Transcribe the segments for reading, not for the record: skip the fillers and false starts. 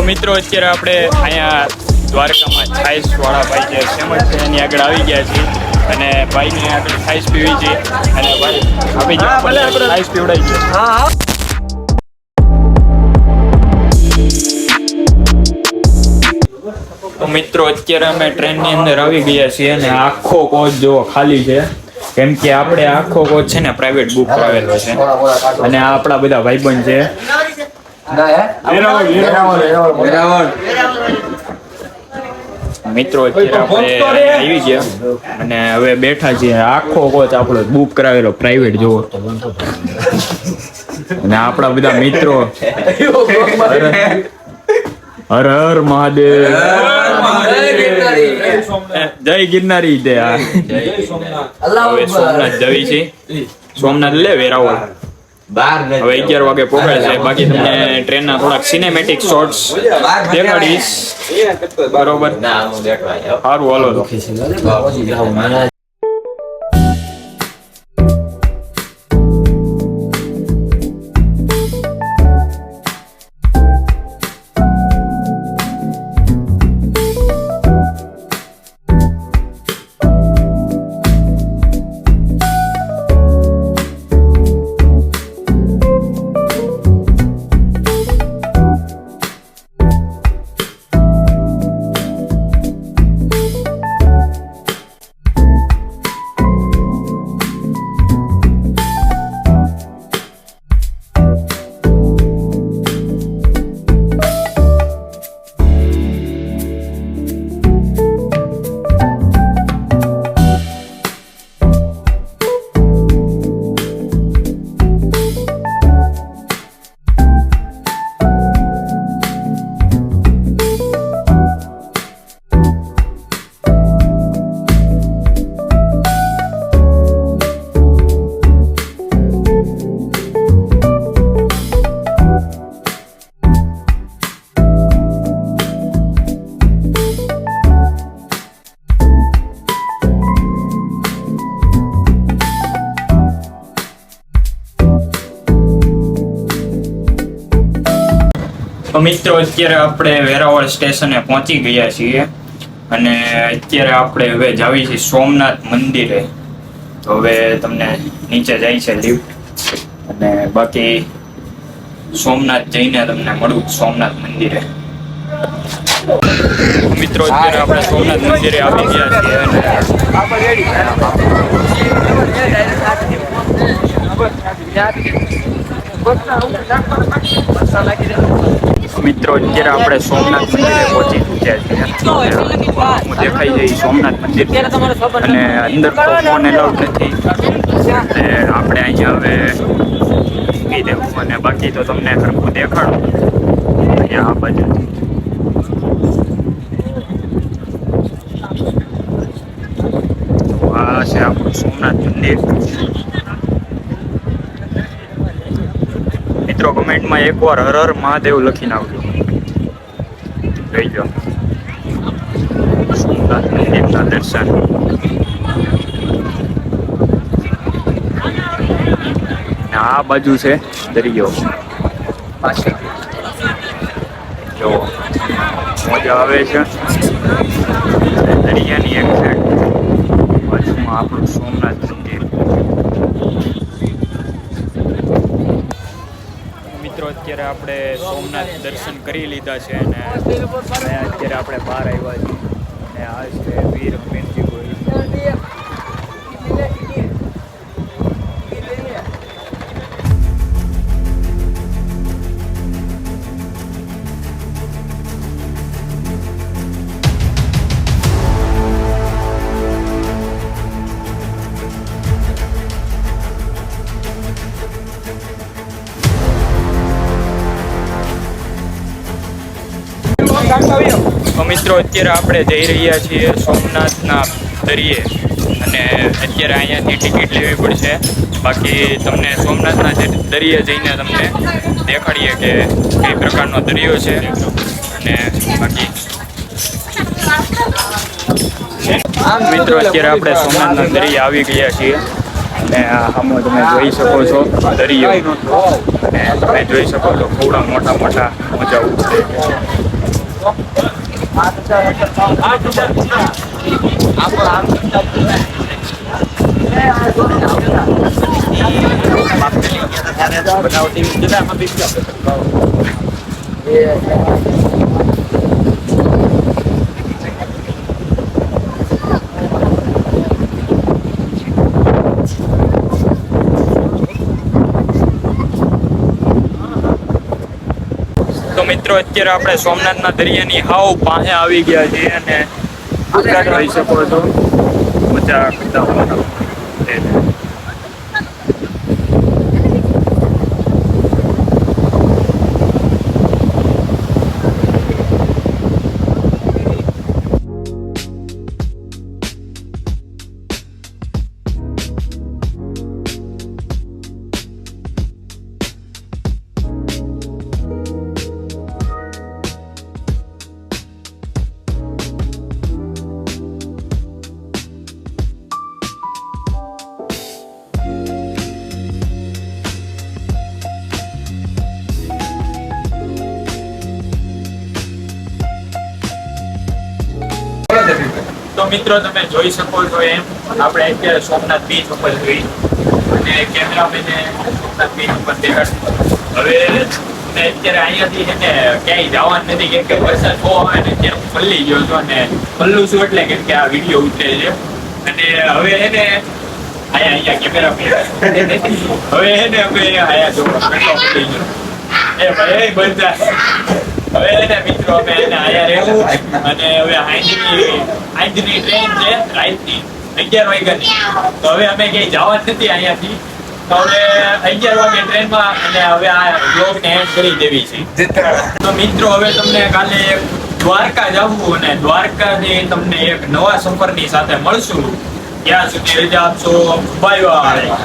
મિત્રો અત્યારે આપણે અહીંયા દ્વારકામાં છાઈસ વાળા ભાઈ જે ફેમસ છે એની આગળ આવી ગયા છીએ અને ભાઈની આગળ છાઈસ પીવી છે અને ભાઈ આપી જો છાઈસ પીવડાવી ગયો. હા તો મિત્રો અત્યારે અમે ટ્રેનની અંદર આવી ગયા છીએ અને આખો કોચ જો ખાલી છે કેમ કે આપણે આખો કોચ છે ને પ્રાઇવેટ બુક કરાવેલો છે અને આ આપણા બધા ભાઈબંધ છે. મિત્રો અત્યારે આપણે આવી ગયા અને હવે બેઠા છીએ. આખો કોચ આપણો બુક કરાવેલો પ્રાઇવેટ જોવો અને આપણા બધા મિત્રો હર હર મહાદેવ જય ગિરનારી દે. હવે સોમનાથ જવી છે. સોમનાથ લે વેરાવળ હવે 11 વાગે પહોંચે છે. બાકી તમને ટ્રેનના થોડાક સિનેમેટિક શોર્ટ્સ દેખાડીશ. બરોબર સારું હાલો તો. તો મિત્રો અત્યારે આપણે વેરાવળ સ્ટેશને પહોંચી ગયા છીએ અને અત્યારે આપણે હવે જાવી છીએ સોમનાથ મંદિરે. તો હવે તમને નીચે જાય છે લિફ્ટ અને બાકી સોમનાથ જઈને તમને મળું સોમનાથ મંદિરે. મિત્રો અત્યારે આપણે સોમનાથ મંદિરે આવી ગયા છીએ મિત્રો અત્યારે આપણે સોમનાથ મંદિરે પહોંચી ચૂક્યા છીએ. દેખાઈ જાય સોમનાથ મંદિર અને અંદર ફોન એલાઉડ નથી એટલે આપણે અહીંયા હવે મૂકી દેવું અને બાકી તો તમને સરખું દેખાડું અહીંયા આ બાજુ. આ છે આપણું સોમનાથ મંદિર. મિત્રો કમેન્ટમાં એકવાર હર હર મહાદેવ લખીને આવજો. જોઈ લો સોમનાથ મંદિરના દર્શન. આ બાજુ છે દરિયો. જો મજા આવે છે દરિયાની એક સાઈડ બાજુમાં આપણું સોમનાથ મંદિર. અત્યારે આપણે સોમનાથ દર્શન કરી લીધા છે અને અત્યારે આપણે બહાર આવ્યા છીએ અને આ છે વીર હમીરજી ગોહિલ. તો મિત્રો અત્યારે આપણે જઈ રહ્યા છીએ સોમનાથના દરિયે અને અત્યારે અહીંયાથી ટિકિટ લેવી પડશે. બાકી તમને સોમનાથના દરિયે જઈને તમને દેખાડીએ કે કઈ પ્રકારનો દરિયો છે અને બાકી મિત્રો અત્યારે આપણે સોમનાથના દરિયે આવી ગયા છીએ અને આમાં તમે જોઈ શકો છો દરિયો અને તમે જોઈ શકો છો થોડા મોટા મોટા મોજા ઉછળે. તો મિત્રો અત્યારે આપણે સોમનાથના દરિયાની હાવ પાસે આવી ગયા છીએ અને જોઈ શકો છો મજા કરતા તો મિત્રો તમે જોઈ શકો છો એમ આપણે અત્યારે સોમનાથ બીચ ઉપર જોઈ અને કેમેરામેને સોમનાથ બીચ ઉપર દેખાડશું. હવે અત્યારે અહીંયાથી છે ને ક્યાંય જવાનું નથી કેમ કે વરસાદ બહુ આવે ને અત્યારે હું પલ્લી ગયો છું અને પલ્લું છું એટલે કેમ કે આ વિડીયો ઉતરે છે અને હવે એને અહીંયા કેમેરામેન હવે એને અમે અહીંયા જો પલ્લી ગયો એ ભાઈ બધા હવે એને મિત્રો અમે એને આયા રહેવું અને હવે આજની ટ્રેન છે રાતની 11 વાગ્યાની તો હવે અમે ક્યાંય જવાનું નથી અહીંયાથી તો હવે 11 વાગે ટ્રેનમાં અને હવે આ બ્લોગને એન્ડ કરી દેવી છે. તો મિત્રો હવે તમને કાલે દ્વારકા જવું અને દ્વારકાથી તમને એક નવા સફરની સાથે મળશું. ત્યાં સુધી રજા આપશો. Bye bye.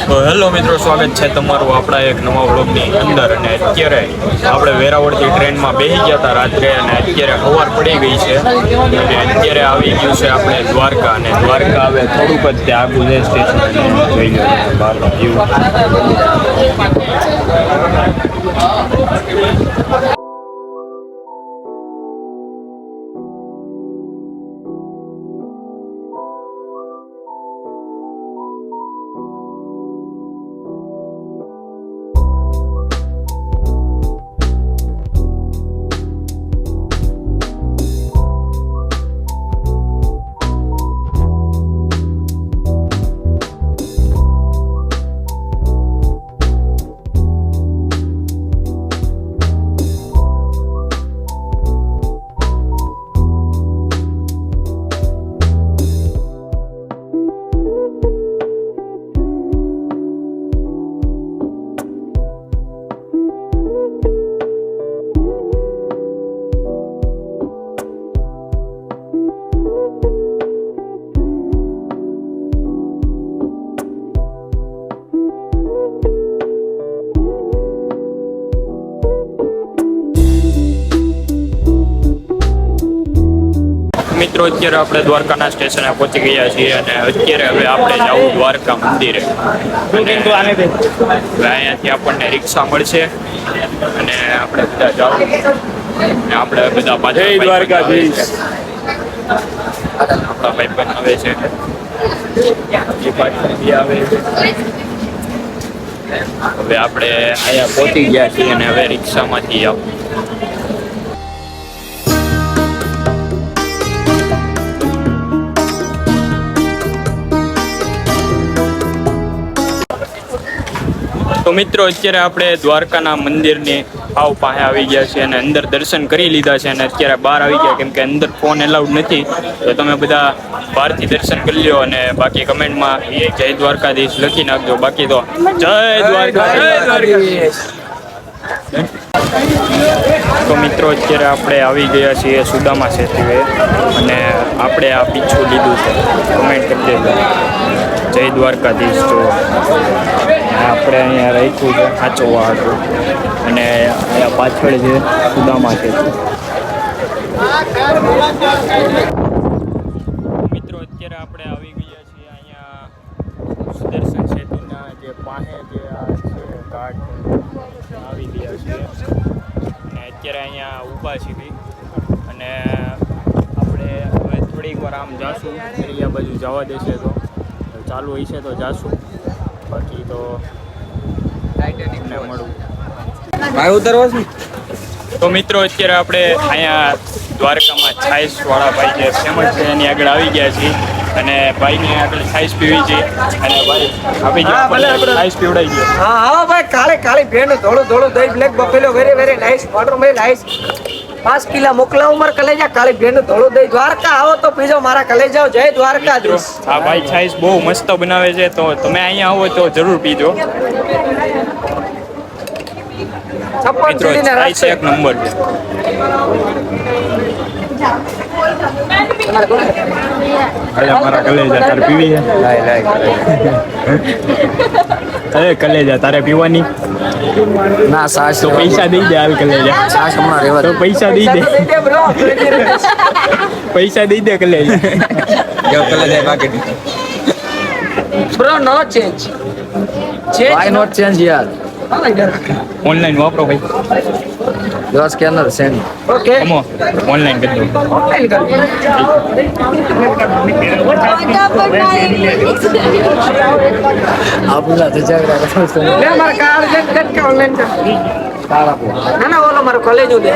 તો હેલો મિત્રો, સ્વાગત છે તમારું આપણા એક નવા વ્લોગની અંદર. અને અત્યારે આપણે વેરાવળથી ટ્રેનમાં બેસી ગયા હતા રાત્રે અને અત્યારે સવાર પડી ગઈ છે અને અત્યારે આવી ગયું છે આપણે દ્વારકા. અને દ્વારકા હવે થોડુંક જ ત્યાં આગળ છે સ્ટેશન જોઈ લો બહારનો વ્યૂ. મિત્રો અત્યારે આપણે દ્વારકાના સ્ટેશને પહોંચી ગયા છીએ અને અત્યારે હવે આપણે જવું દ્વારકા મંદિરે. અહીંયાથી આપણને રિક્ષા મળશે અને આપણે બધા જવું અને આપણે બધા પાછળ દ્વારકાધીશ આપણા ભાઈબંધ આવે છે એ પાછળ આવે. હવે આપણે અહીંયા પહોંચી ગયા છીએ અને હવે રિક્ષામાંથી આવું. તો મિત્રો અત્યારે આપણે દ્વારકાના મંદિરની આવ પાસે આવી ગયા છે અને અંદર દર્શન કરી લીધા છે અને અત્યારે બહાર આવી ગયા કેમ કે અંદર ફોન એલાઉડ નથી. તો તમે બધા બહારથી દર્શન કરી લો અને બાકી કમેન્ટમાં જય દ્વારકાધીશ લખી નાખજો. બાકી તો જય દ્વારકાધીશ. તો મિત્રો અત્યારે આપણે આવી ગયા છીએ સુદામા સેતુએ અને આપણે આ પીછું લીધું છે. કમેન્ટ કરી દેજો જય દ્વારકાધીશ. તો આપણે અહીંયા રાખ્યું છે સાચવવા હતું અને અહીંયા પાછળ છે સુદામા સેતુ. મિત્રો અત્યારે આપણે આવી ગયા છીએ અહીંયા સુદર્શન સેતુના જે પાસે જે આ છે ઘાટ આવી ગયા છીએ અને અત્યારે અહીંયા ઊભા છીએ અને આપણે હવે થોડીક વાર આમ જાશું એરિયા બાજુ જવા દેશે તો ચાલુ હશે તો જાશું બાકી તો મળું ભાઈ ઉતરવા છે તો મિત્રો અત્યારે આપણે અહીંયા દ્વારકામાં છાઈસવાળા ભાઈ જે ફેમસ છે એની આગળ આવી ગયા છીએ અને ભાઈને આગળ છાઈસ પીવી છે અને ભાઈ આપી છાઈસ પીવડાવી ગયો હા હા ભાઈ કાળી ભેંડ ધોળું દહીં black buffalo very nice watermelon nice 5 કિલા મોકલાવું માર કલેજા કાળી ભેંડ ધોળું દહીં દ્વારકા આવો તો પીજો મારા કલેજાઓ જય દ્વારકાધીશ હા ભાઈ છાઈસ બહુ મસ્ત બનાવે છે તો તમે અહીંયા આવો તો જરૂર પીજો મિત્રો છાઈસ એક નંબર છે અરે મારા કલેજા તારે પીવી છે અરે કલેજા તારે પીવાની ના સાસ તો પૈસા દઈ દે હાલ કલેજા સાસ હમણાં રહેવા તો પૈસા દઈ દે પૈસા દઈ દે કલેજા જો કલેજા બાકી bro no change why not change યાર ઓનલાઈન વાપરો ભાઈ જો સ્કેનર સેન્ડ ઓકે કમો ઓનલાઈન કરી દો આપુલા તો ઝઘડા કરતો લે માર કાર્ડ જેટ કટ કે ઓનલાઈન કર તારા પો ના ઓલો મારો કોલેજ ઉદે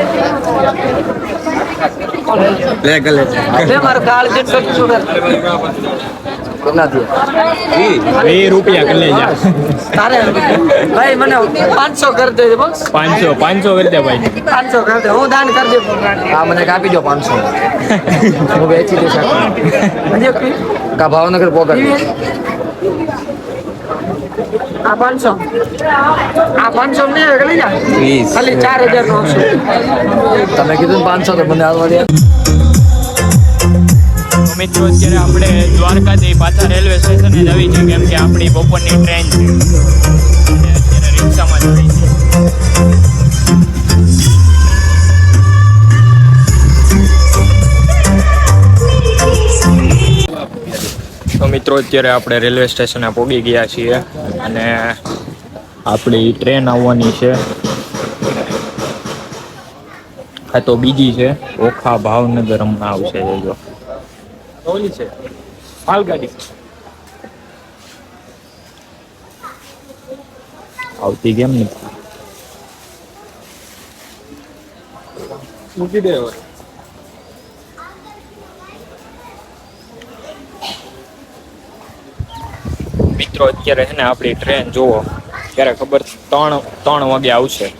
લે ગલે લે મારો કાર્ડ જેટ કટ શું કર કેટલા થયા 2 રૂપિયા કરી લેજા તારે ભાઈ મને 500 કરી દેજે બસ 500 કરી દે ભાઈ 500 કરી દે હું દાન કરી દે હા મને કાપી દો 500 હું વેચી દે કા ભાવનગર પોગર આ 500 ને લઈ જા ખાલી 4000 નો તમે કીધું 500 તો મને આવડે મિત્રો અત્યારે આપણે દ્વારકાથી પાછા રેલવે સ્ટેશને જ આવી છે કેમ કે આપણી બપોરની ટ્રેન છે અને અત્યારે રિક્ષામાં જ આવી છે તો મિત્રો અત્યારે આપણે રેલવે સ્ટેશને પહોંચી ગયા છીએ અને આપણી ટ્રેન આવવાની છે આ તો બીજી છે ઓખા ભાવનગર હમણાં આવશે જો ઓલી છે માલગાડી આવતી કેમ નથી મૂકી દે મિત્રો અત્યારે છે ને આપણી ટ્રેન જુઓ ત્યારે ખબર 3 વાગે આવશે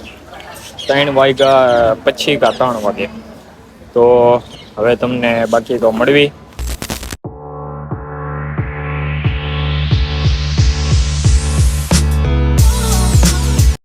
3 વાગ્યા પછી કા 3 વાગે તો હવે તમને બાકી તો મળવી